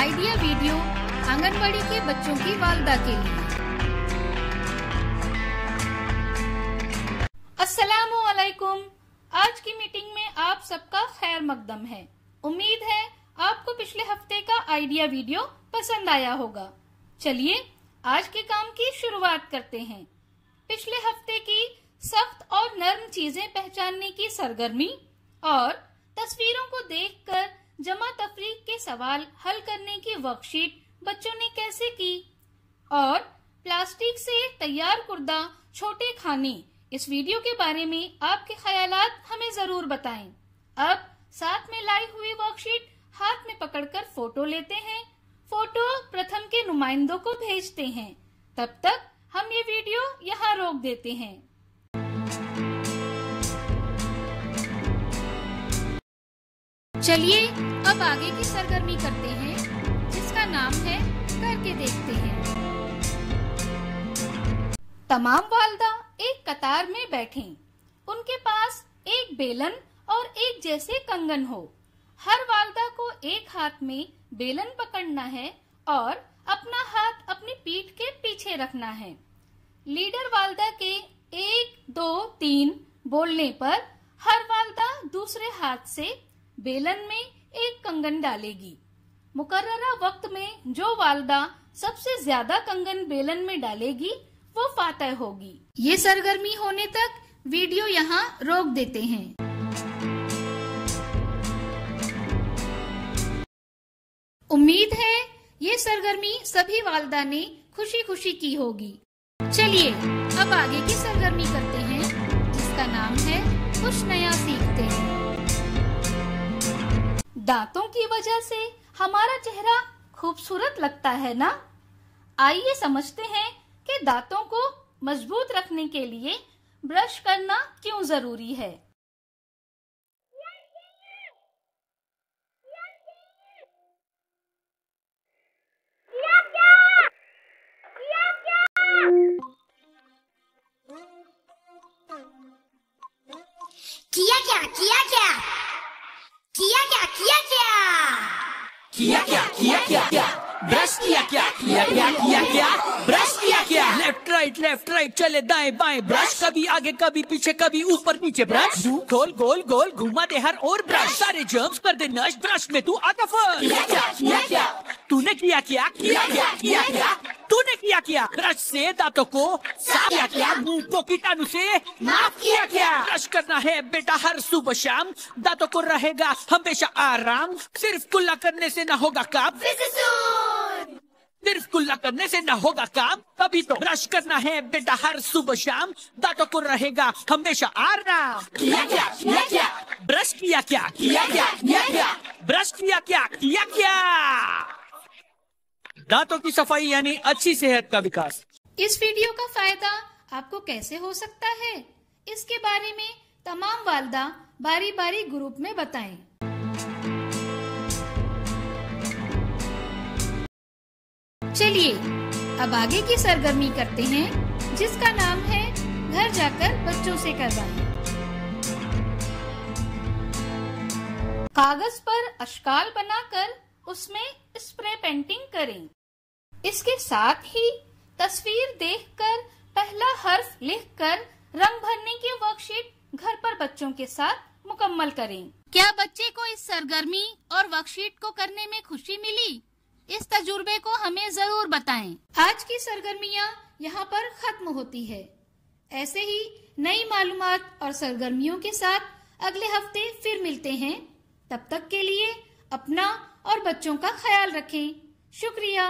Idea video anganwadi के बच्चों की वालदा के लिए। अस्सलामु अलैकुम। आज की मीटिंग में आप सबका खैर मकदम है। उम्मीद है आपको पिछले हफ्ते का आइडिया वीडियो पसंद आया होगा। चलिए आज के काम की शुरुआत करते हैं। पिछले हफ्ते की सख्त और नर्म चीजें पहचानने की सरगर्मी और तस्वीरों को देखकर जमा तफरीक के सवाल हल करने की वर्कशीट बच्चों ने कैसे की और प्लास्टिक से तैयार कुर्दा छोटे खाने, इस वीडियो के बारे में आपके ख्यालात हमें जरूर बताएं। अब साथ में लाई हुई वर्कशीट हाथ में पकड़कर फोटो लेते हैं। फोटो प्रथम के नुमाइंदों को भेजते हैं। तब तक हम ये वीडियो यहाँ रोक देते हैं। चलिए अब आगे की सरगर्मी करते हैं, जिसका नाम है करके देखते हैं। तमाम वालदा एक कतार में बैठें। उनके पास एक बेलन और एक जैसे कंगन हो। हर वालदा को एक हाथ में बेलन पकड़ना है और अपना हाथ अपनी पीठ के पीछे रखना है। लीडर वालदा के 1, 2, 3 बोलने पर हर वालदा दूसरे हाथ से बेलन में एक कंगन डालेगी। मुकर्ररा वक्त में जो वालदा सबसे ज्यादा कंगन बेलन में डालेगी वो फातह होगी। ये सरगर्मी होने तक वीडियो यहाँ रोक देते हैं। उम्मीद है ये सरगर्मी सभी वालदा ने खुशी खुशी की होगी। चलिए अब आगे की सरगर्मी करते हैं, जिसका नाम है कुछ नया सीखते हैं। दांतों की वजह से हमारा चेहरा खूबसूरत लगता है ना? आइए समझते हैं कि दांतों को मजबूत रखने के लिए ब्रश करना क्यों जरूरी है। किया क्या किया क्या किया क्या किया क्या किया क्या किया क्या ब्रश किया क्या किया क्या किया क्या ब्रश किया क्या। लेफ्ट राइट चले दाएं बाएं ब्रश, कभी आगे कभी पीछे कभी ऊपर नीचे ब्रश, गोल गोल गोल घुमा दे हर और ब्रश, सारे जर्म्स कर दे नश, ब्रश में तू आता फर्स्ट। किया क्या तूने किया क्या किया क्या किया क्या तूने किया क्या। ब्रश से दांतों को साफ किया क्या, मुंह को कीटाणु से माफ किया क्या। ब्रश करना है बेटा हर सुबह शाम, दांतों को रहेगा हमेशा आराम, सिर्फ कुल्ला करने से ना होगा काम, सिर्फ कुल्ला करने से ना होगा काम। तभी तो ब्रश करना है बेटा हर सुबह शाम, दांतों को रहेगा हमेशा आराम। किया क्या ब्रश किया क्या किया क्या ब्रश किया क्या। दांतों की सफाई यानी अच्छी सेहत का विकास। इस वीडियो का फायदा आपको कैसे हो सकता है, इसके बारे में तमाम वालदा बारी बारी ग्रुप में बताएं। चलिए अब आगे की सरगर्मी करते हैं, जिसका नाम है घर जाकर बच्चों से करवाएं। कागज पर अशकाल बनाकर उसमें स्प्रे पेंटिंग करें। इसके साथ ही तस्वीर देखकर पहला हर्फ लिखकर रंग भरने की वर्कशीट घर पर बच्चों के साथ मुकम्मल करें। क्या बच्चे को इस सरगर्मी और वर्कशीट को करने में खुशी मिली? इस तजुर्बे को हमें जरूर बताएं। आज की सरगर्मियाँ यहाँ पर खत्म होती है। ऐसे ही नई मालूमात और सरगर्मियों के साथ अगले हफ्ते फिर मिलते हैं। तब तक के लिए अपना और बच्चों का ख्याल रखें। शुक्रिया।